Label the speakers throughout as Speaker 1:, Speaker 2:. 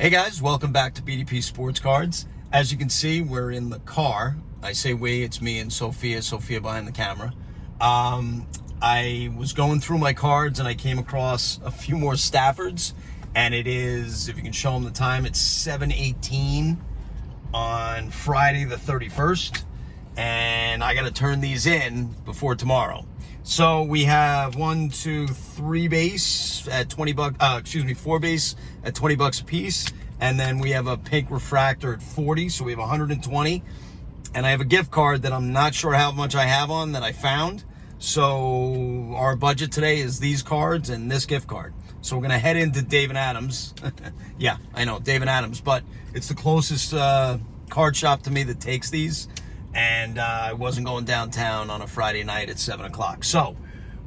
Speaker 1: Hey guys, welcome back to BDP Sports Cards. As you can see, we're in the car. I say we, it's me and Sophia behind the camera. I was going through my cards and I came across a few more Staffords, and it is, if you can show them the time, it's 7:18 on Friday the 31st, and I got to turn these in before tomorrow. So we have 3 base at 20 bucks, 4 base at 20 bucks a piece. And then we have a pink refractor at 40. So we have 120. And I have a gift card that I'm not sure how much I have on that I found. So our budget today is these cards and this gift card. So we're going to head into Dave & Adams. Yeah, I know, Dave & Adams, but it's the closest card shop to me that takes these. And I wasn't going downtown on a Friday night at 7 o'clock. So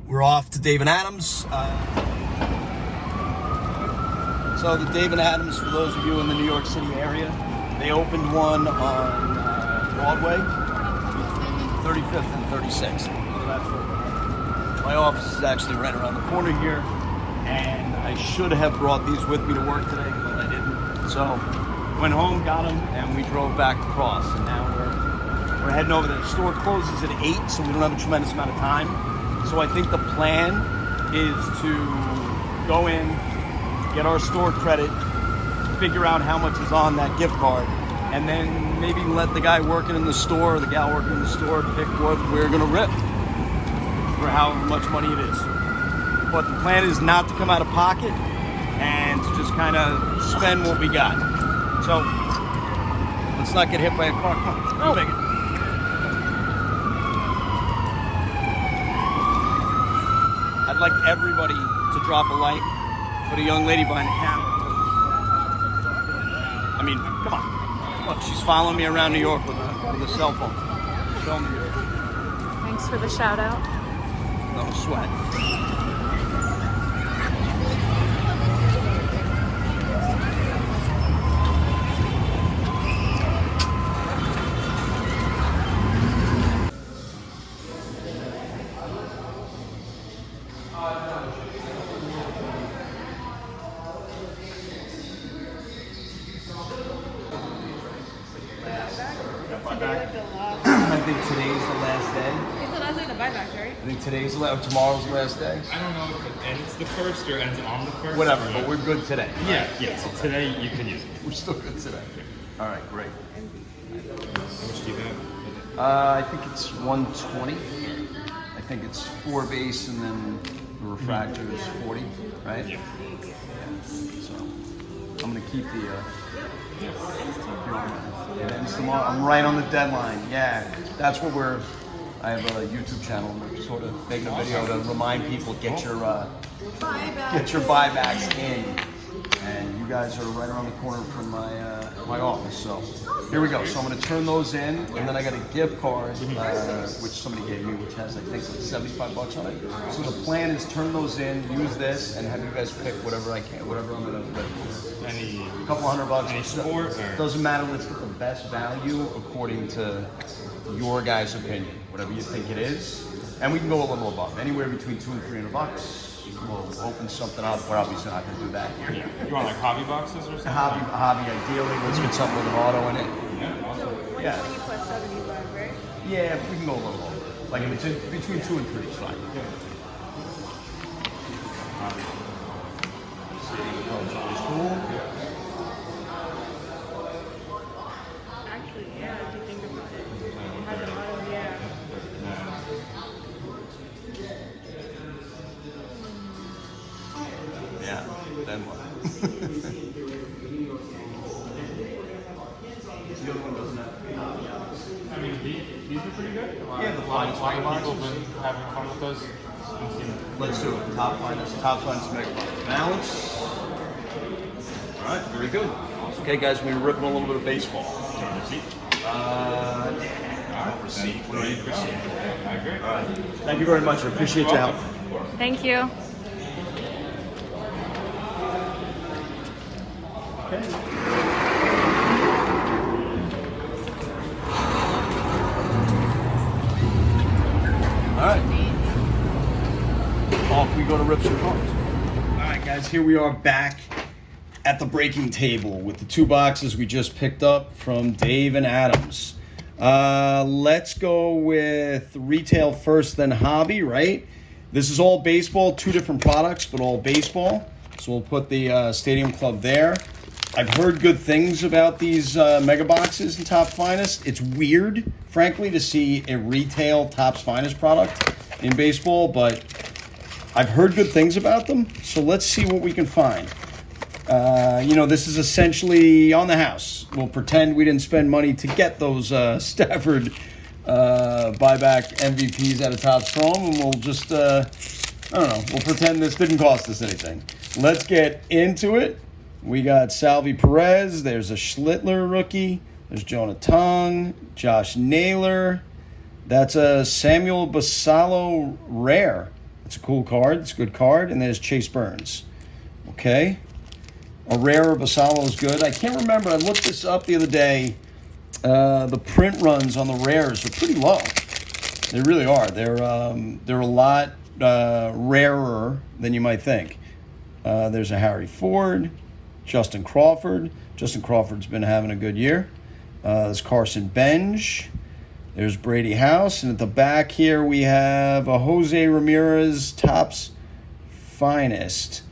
Speaker 1: we're off to Dave & Adams. So the Dave & Adams, for those of you in the New York City area, they opened one on Broadway, 35th and 36th. So that's where my office is actually right around the corner here. And I should have brought these with me to work today, but I didn't. So went home, got them, and we drove back across. And now we're heading over there. The store closes at 8, so we don't have a tremendous amount of time. So I think the plan is to go in, get our store credit, figure out how much is on that gift card, and then maybe let the guy working in the store or the gal working in the store pick what we're gonna rip for however much money it is. But the plan is not to come out of pocket and to just kind of spend what we got. So let's not get hit by a car. Come on, make it. I'd like everybody to drop a like for the young lady behind the camera. I mean, come on. Look, she's following me around New York with a cell phone. Show me yours.
Speaker 2: Thanks for the shout out.
Speaker 1: No sweat. I think today's the last day.
Speaker 3: It's the last day of the buyback, right?
Speaker 1: I think today's tomorrow's the last day.
Speaker 4: I don't know if it ends the first or ends on the first.
Speaker 1: Whatever, but we're good today.
Speaker 4: Yeah. So today you can use it.
Speaker 1: We're still good today. All right, great.
Speaker 4: How much do you have?
Speaker 1: I think it's 120. I think it's 4 base and then the refractor is 40, right?
Speaker 4: Yeah.
Speaker 1: So I'm gonna keep the. Yeah, ends tomorrow. I'm right on the deadline. Yeah, that's what I have a YouTube channel. And we're sort of making a video to remind people get your buybacks in. And you guys are right around the corner from my office. So here we go. So I'm going to turn those in, and then I got a gift card which somebody gave me, which has I think like 75 bucks on it. So the plan is turn those in, use this, and have you guys pick whatever I can, whatever I'm going to pick.
Speaker 4: A
Speaker 1: Couple $100.
Speaker 4: Any sport or?
Speaker 1: Doesn't matter. Let's get the best value according to your guys' opinion, whatever you think it is, and we can go a little above, anywhere between $200 and $300. We'll open something up. We're obviously not going to do that here.
Speaker 4: Yeah. You want like hobby boxes or something?
Speaker 1: Hobby ideally. Let's get something with an auto in it.
Speaker 4: Yeah, awesome.
Speaker 3: 120 plus 75, right?
Speaker 1: Yeah, we can go a little lower. Like if it's between 2 and 3, it's fine. Cool.
Speaker 3: Actually, yeah, if you think about it. It has an auto, yeah.
Speaker 1: Yeah, then what? The other one doesn't have.
Speaker 4: I mean, these are pretty good.
Speaker 1: Yeah, the
Speaker 4: a lot
Speaker 1: flying
Speaker 4: of people
Speaker 1: boxes.
Speaker 4: have been having fun with those.
Speaker 1: Let's do it. Top finest mega balance. All right, very good. Okay, guys, we're ripping a little bit of baseball. Receipt.
Speaker 4: I agree.
Speaker 1: All right. Thank you very much. I appreciate your help.
Speaker 2: Thank you.
Speaker 1: Okay. All right. Off we go to rip some cards. All right, guys, here we are back at the breaking table with the 2 boxes we just picked up from Dave and Adams. Let's go with retail first, then hobby, right? This is all baseball, 2 different products, but all baseball. So we'll put the Stadium Club there. I've heard good things about these mega boxes in Topps Finest. It's weird, frankly, to see a retail Topps Finest product in baseball, but I've heard good things about them. So let's see what we can find. This is essentially on the house. We'll pretend we didn't spend money to get those Stafford buyback MVPs out of Topps Chrome, and we'll just, we'll pretend this didn't cost us anything. Let's get into it. We got Salvi Perez. There's a Schlittler rookie. There's Jonah Tong, Josh Naylor. That's a Samuel Basallo rare. It's a cool card. It's a good card. And there's Chase Burns. Okay. A rare Basallo is good. I can't remember. I looked this up the other day. The print runs on the rares are pretty low. They really are. They're a lot rarer than you might think. There's a Harry Ford, Justin Crawford. Justin Crawford's been having a good year. There's Carson Benj. There's Brady House. And at the back here we have a Jose Ramirez Topps Finest.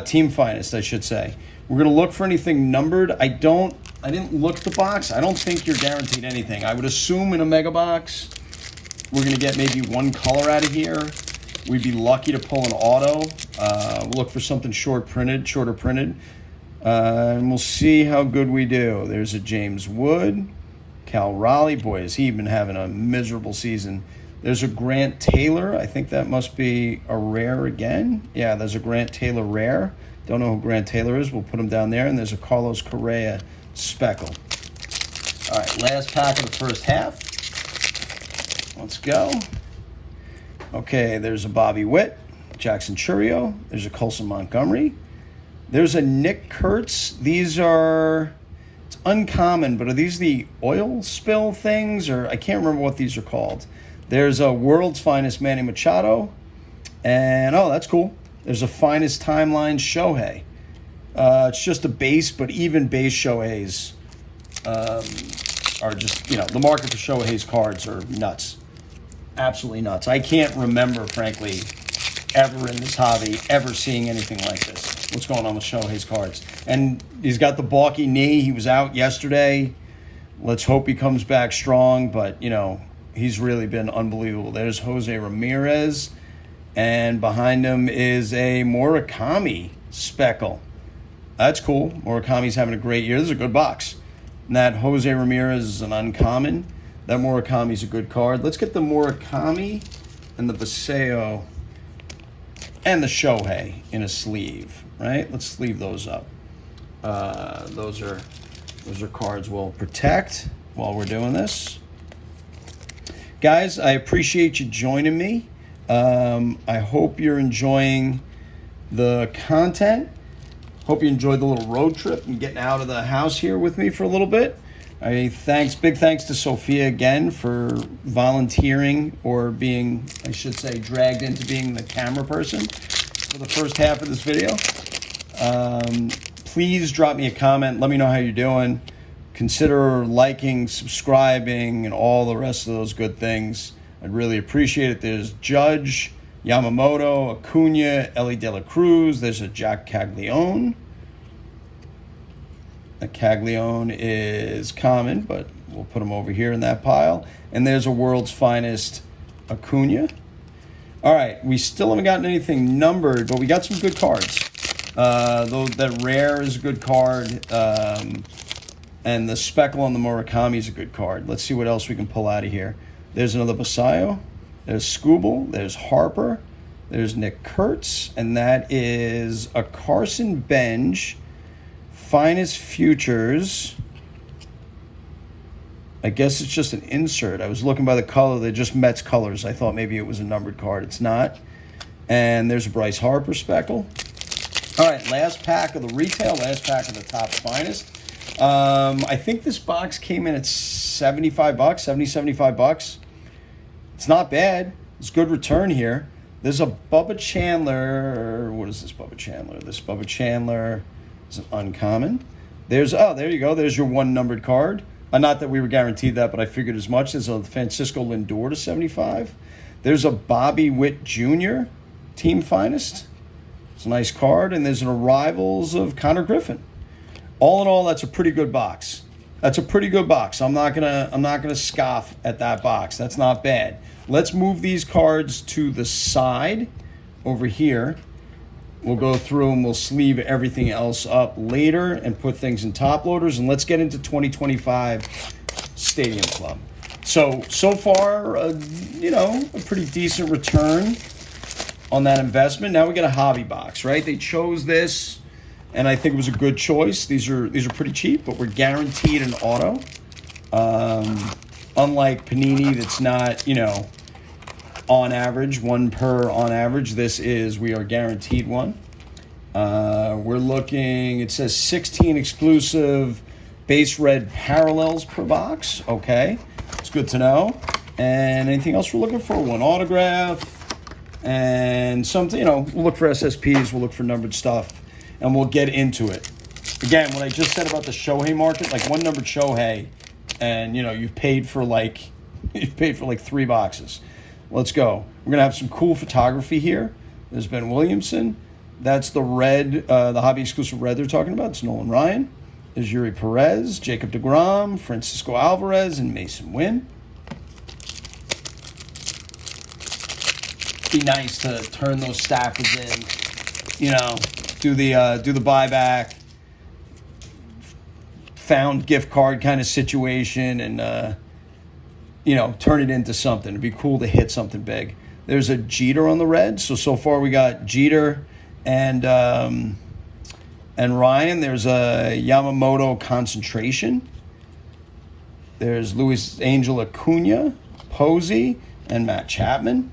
Speaker 1: Team Finest, I should say. We're going to look for anything numbered. I didn't look at the box. I don't think you're guaranteed anything. I would assume in a mega box, we're going to get maybe 1 color out of here. We'd be lucky to pull an auto. We'll look for something shorter printed. And we'll see how good we do. There's a James Wood. Cal Raleigh. Boy, has he been having a miserable season. There's a Grant Taylor. I think that must be a rare again. Yeah, there's a Grant Taylor rare. Don't know who Grant Taylor is. We'll put him down there. And there's a Carlos Correa speckle. All right, last pack of the first half. Let's go. Okay, there's a Bobby Witt, Jackson Churio. There's a Colson Montgomery. There's a Nick Kurtz. These are, it's uncommon, but are these the oil spill things? Or I can't remember what these are called. There's a World's Finest Manny Machado. And, oh, that's cool. There's a Finest Timeline Shohei. It's just a base, but even base Shoheis are just, the market for Shohei's cards are nuts. Absolutely nuts. I can't remember, frankly, ever in this hobby, ever seeing anything like this. What's going on with Shohei's cards? And he's got the balky knee. He was out yesterday. Let's hope he comes back strong, but, he's really been unbelievable. There's Jose Ramirez. And behind him is a Murakami speckle. That's cool. Murakami's having a great year. This is a good box. And that Jose Ramirez is an uncommon. That Murakami's a good card. Let's get the Murakami and the Baseo and the Shohei in a sleeve, right? Let's sleeve those up. Those are cards we'll protect while we're doing this. Guys, I appreciate you joining me. I hope you're enjoying the content. Hope you enjoyed the little road trip and getting out of the house here with me for a little bit. Big thanks to Sophia again for volunteering or being, I should say, dragged into being the camera person for the first half of this video. Please drop me a comment. Let me know how you're doing. Consider liking, subscribing, and all the rest of those good things. I'd really appreciate it. There's Judge, Yamamoto, Acuna, Ellie De La Cruz. There's a Jack Caglione. A Caglione is common, but we'll put him over here in that pile. And there's a World's Finest Acuna. All right, we still haven't gotten anything numbered, but we got some good cards. Though that rare is a good card, and the speckle on the Murakami is a good card. Let's see what else we can pull out of here. There's another Basayo. There's Scooble. There's Harper. There's Nick Kurtz. And that is a Carson Benj. Finest Futures. I guess it's just an insert. I was looking by the color. They're just Mets colors. I thought maybe it was a numbered card. It's not. And there's a Bryce Harper speckle. All right, last pack of the retail. Last pack of the Topps Finest. I think this box came in at $75, $75. It's not bad. It's good return here. There's a Bubba Chandler. What is this Bubba Chandler? This Bubba Chandler It's an uncommon. There you go. There's your one numbered card. Not that we were guaranteed that, but I figured as much. There's a Francisco Lindor to 75. There's a Bobby Witt Jr. Team Finest. It's a nice card. And there's an Arrivals of Connor Griffin. All in all, that's a pretty good box. That's a pretty good box. I'm not gonna scoff at that box. That's not bad. Let's move these cards to the side over here. We'll go through and we'll sleeve everything else up later and put things in top loaders. And let's get into 2025 Stadium Club. So far, a pretty decent return on that investment. Now we get a hobby box, right? They chose this, and I think it was a good choice. These are pretty cheap, but we're guaranteed an auto. Unlike Panini, that's not, on average, one per on average. We are guaranteed one. We're looking, it says 16 exclusive base red parallels per box. Okay, it's good to know. And anything else we're looking for? One autograph and something, we'll look for SSPs, we'll look for numbered stuff, and we'll get into it. Again, what I just said about the Shohei market, like one numbered Shohei, and you've paid for like 3 boxes. Let's go. We're going to have some cool photography here. There's Ben Williamson. That's the red, the hobby exclusive red they're talking about. It's Nolan Ryan. There's Yuri Perez, Jacob deGrom, Francisco Alvarez, and Mason Wynn. Be nice to turn those stackers in, do the buyback, found gift card kind of situation, and turn it into something. It'd be cool to hit something big. There's a Jeter on the red. So far we got Jeter and Ryan. There's a Yamamoto concentration. There's Luis Angel Acuna, Posey, and Matt Chapman.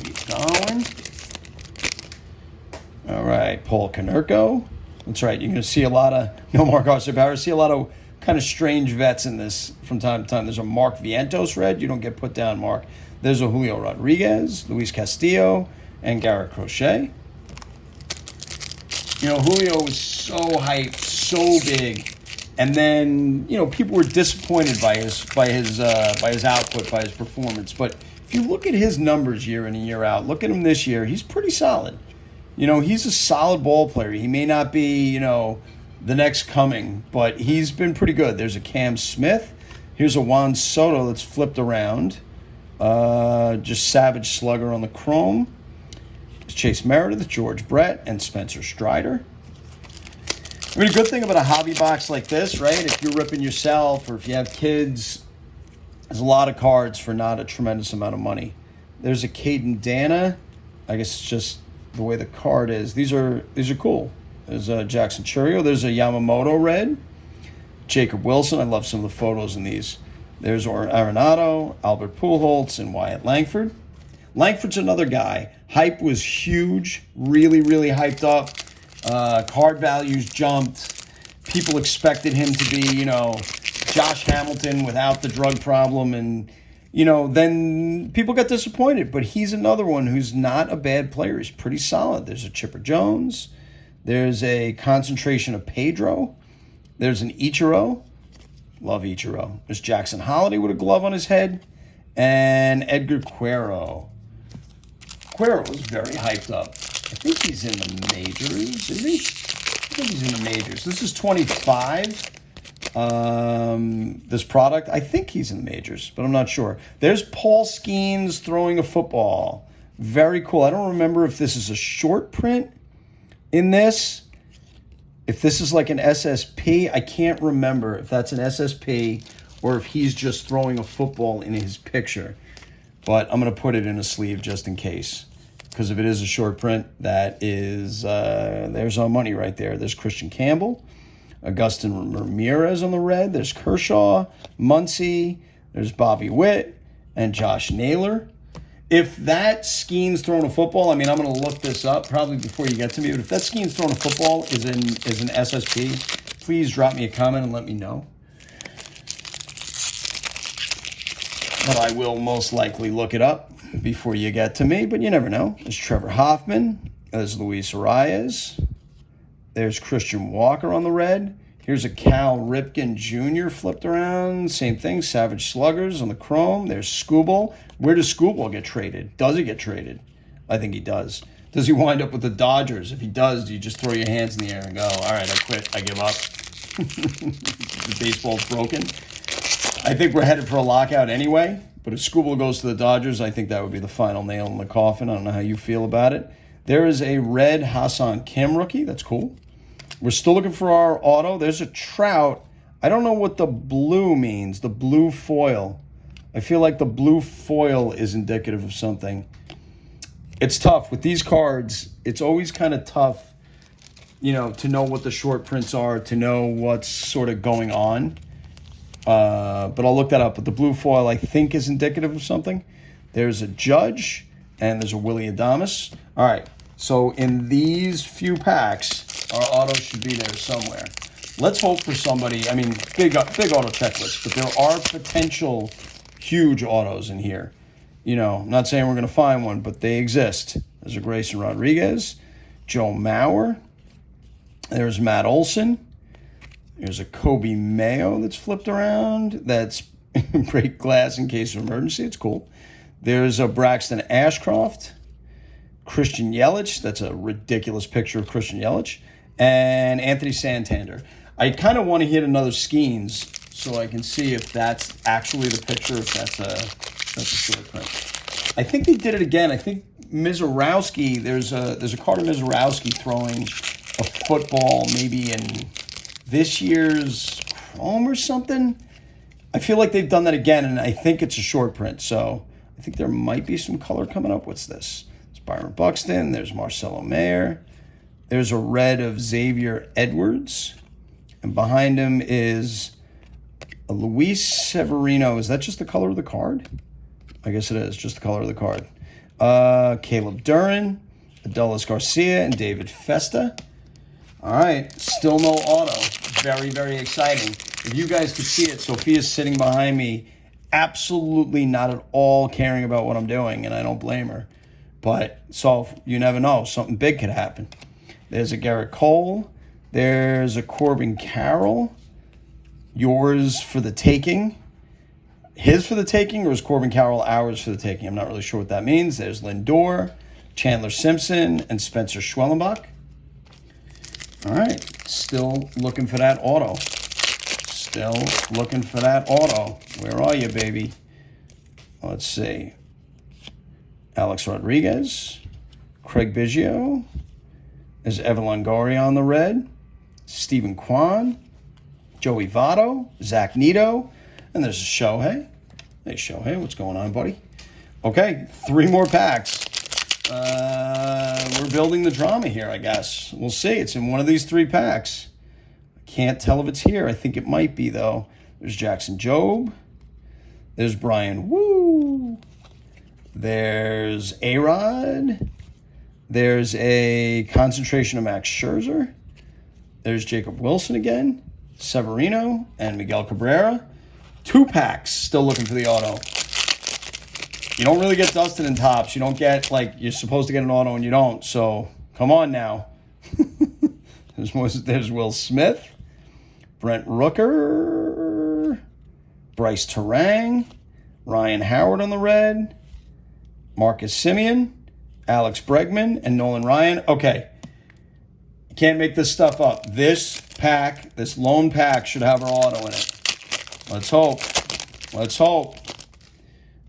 Speaker 1: Keep going. All right, Paul Konerko. That's right. You're going to see a lot of no Mark Arcidiacono. See a lot of kind of strange vets in this from time to time. There's a Mark Vientos red. You don't get put down, Mark. There's a Julio Rodriguez, Luis Castillo, and Garrett Crochet. Julio was so hyped, so big, and then people were disappointed by his output, by his performance. But if you look at his numbers year in and year out, look at him this year. He's pretty solid. He's a solid ball player. He may not be, the next coming, but he's been pretty good. There's a Cam Smith. Here's a Juan Soto that's flipped around. Just Savage Slugger on the chrome. Chase Meredith, George Brett, and Spencer Strider. I mean, a good thing about a hobby box like this, right? If you're ripping yourself or if you have kids, there's a lot of cards for not a tremendous amount of money. There's a Caden Dana. I guess it's just the way the card is. These are cool. There's a Jackson Churio. There's a Yamamoto red. Jacob Wilson. I love some of the photos in these. There's Arenado, Albert Pujols, and Wyatt Langford. Langford's another guy. Hype was huge. Really, really hyped up. Card values jumped. People expected him to be, Josh Hamilton without the drug problem. And, then people got disappointed. But he's another one who's not a bad player. He's pretty solid. There's a Chipper Jones. There's a concentration of Pedro. There's an Ichiro. Love Ichiro. There's Jackson Holiday with a glove on his head. And Edgar Quero. Quero was very hyped up. I think he's in the majors, is he? I think he's in the majors. This is 25. This product. I think he's in the majors, but I'm not sure. There's Paul Skeens throwing a football. Very cool. I don't remember if this is a short print in this. If this is like an SSP, I can't remember if that's an SSP or if he's just throwing a football in his picture. But I'm going to put it in a sleeve just in case. Because if it is a short print, that is, there's our money right there. There's Christian Campbell, Augustin Ramirez on the red. There's Kershaw, Muncy. There's Bobby Witt and Josh Naylor. If that Skeens throwing a football, I'm going to look this up probably before you get to me, but if that Skeens throwing a football is an SSP, please drop me a comment and let me know. But I will most likely look it up before you get to me, but you never know. There's Trevor Hoffman, There's Luis Arias. There's Christian Walker on the red. Here's a Cal Ripken Jr. flipped around. Same thing, Savage Sluggers on the chrome. There's Scooble. Where does Scooble get traded? Does he get traded? I think he does. Does he wind up with the Dodgers? If he does, do you just throw your hands in the air and go, all right, I quit, I give up. The baseball's broken. I think we're headed for a lockout anyway, but if Scooble goes to the Dodgers, I think that would be the final nail in the coffin. I don't know how you feel about it. There is a red Hassan Kim rookie. That's cool. We're still looking for our auto. There's a Trout. I don't know what the blue means, the blue foil. I feel like the blue foil is indicative of something. It's tough. With these cards, it's always kind of tough, to know what the short prints are, to know what's sort of going on. But I'll look that up. But the blue foil, I think, is indicative of something. There's a Judge, and there's a Willie Adames. All right. So in these few packs, our autos should be there somewhere. Let's hope for somebody. Big auto checklist, but there are potential huge autos in here. I'm not saying we're going to find one, but they exist. There's a Grayson Rodriguez, Joe Mauer. There's Matt Olson. There's a Kobe Mayo that's flipped around. That's break glass in case of emergency. It's cool. There's a Braxton Ashcroft. Christian Yelich. That's a ridiculous picture of Christian Yelich. And Anthony Santander. I kind of want to hit another Skeens so I can see if that's actually the picture, if that's a short print. I think they did it again. I think Mizorowski, there's a card of Mizorowski throwing a football maybe in this year's Chrome or something. I feel like they've done that again, and I think it's a short print. So I think there might be some color coming up. What's this? It's Byron Buxton. There's Marcelo Mayer. There's a red of Xavier Edwards. And behind him is a Luis Severino. Is that just the color of the card? I guess it is, just the color of the card. Caleb Duran, Adolis Garcia, and David Festa. All right, still no auto. Very, very exciting. If you guys could see it, Sophia's sitting behind me, absolutely not at all caring about what I'm doing, and I don't blame her. But, so you never know. Something big could happen. There's a Garrett Cole. There's a Corbin Carroll. Yours for the taking. His for the taking, or is Corbin Carroll ours for the taking? I'm not really sure what that means. There's Lindor, Chandler Simpson, and Spencer Schwellenbach. All right, still looking for that auto. Still looking for that auto. Where are you, baby? Let's see. Alex Rodriguez, Craig Biggio. There's Evan Longoria on the red. Stephen Kwan, Joey Votto, Zach Neto, and there's a Shohei. Hey, Shohei, what's going on, buddy? Okay, 3 more packs. We're building the drama here, I guess. We'll see. It's in one of these 3 packs. I can't tell if it's here. I think it might be, though. There's Jackson Jobe. There's Brian Woo. There's A-Rod. There's a concentration of Max Scherzer. There's Jacob Wilson again, Severino, and Miguel Cabrera. 2 packs, still looking for the auto. You don't really get dusted in tops. You don't get, you're supposed to get an auto and you don't. So, come on now. There's Will Smith, Brent Rooker, Bryce Terang, Ryan Howard on the red, Marcus Semien, Alex Bregman, and Nolan Ryan. Okay. You can't make this stuff up. This pack, this lone pack, should have our auto in it. Let's hope. Let's hope.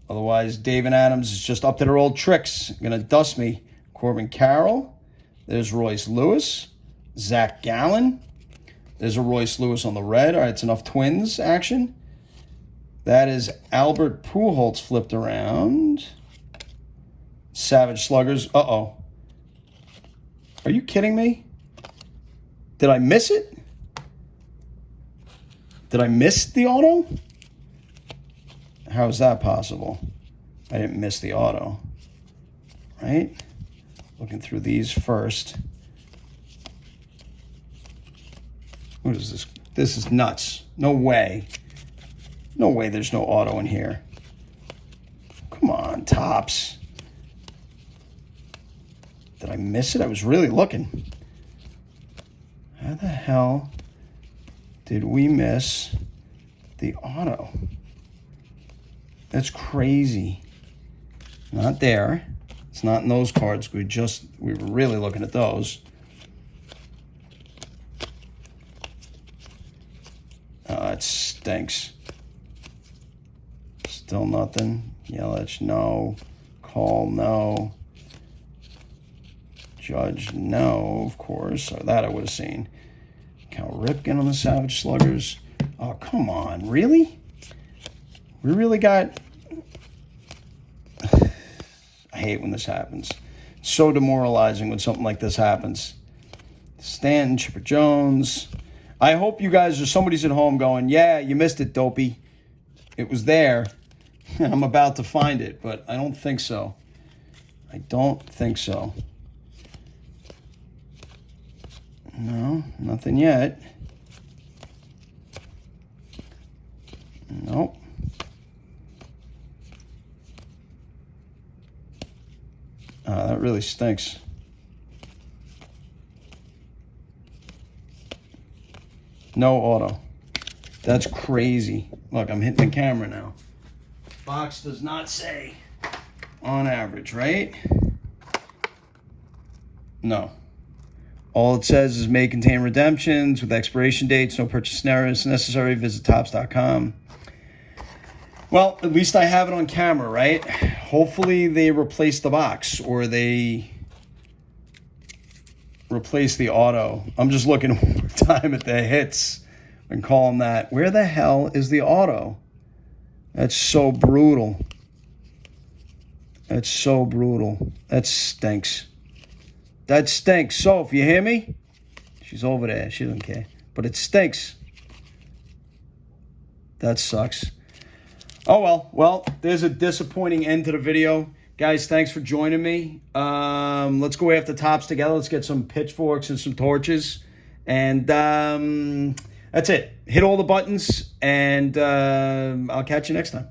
Speaker 1: Otherwise, Dave and Adams is just up to their old tricks. Going to dust me. Corbin Carroll. There's Royce Lewis. Zach Gallen. There's a Royce Lewis on the red. All right, it's enough Twins action. That is Albert Pujols flipped around. Savage Sluggers. Uh-oh. Are you kidding me? Did I miss it? Did I miss the auto? How is that possible? I didn't miss the auto. Right? Looking through these first. What is this? This is nuts. No way. No way there's no auto in here. Come on, Topps. Did I miss it? I was really looking. How the hell did we miss the auto? That's crazy. Not there. It's not in those cards. We were really looking at those. It stinks. Still nothing. Yelich, no. Call, no. Judge, no, of course. Or that I would have seen. Cal Ripken on the Savage Sluggers. Oh, come on. Really? We really got... I hate when this happens. It's so demoralizing when something like this happens. Stanton, Chipper Jones. I hope you guys or somebody's at home going, yeah, you missed it, dopey. It was there. I'm about to find it, but I don't think so. I don't think so. No, nothing yet. Nope. That really stinks. No auto. That's crazy. Look, I'm hitting the camera now. Box does not say on average, right? No. All it says is may contain redemptions with expiration dates. No purchase scenarios necessary. Visit Topps.com. Well, at least I have it on camera, right? Hopefully they replace the box or they replace the auto. I'm just looking one more time at the hits and call them that. Where the hell is the auto? That's so brutal. That's so brutal. That stinks. That stinks. Soph, you hear me? She's over there. She doesn't care. But it stinks. That sucks. Oh, well. Well, there's a disappointing end to the video. Guys, thanks for joining me. Let's go after Topps together. Let's get some pitchforks and some torches. And that's it. Hit all the buttons, and I'll catch you next time.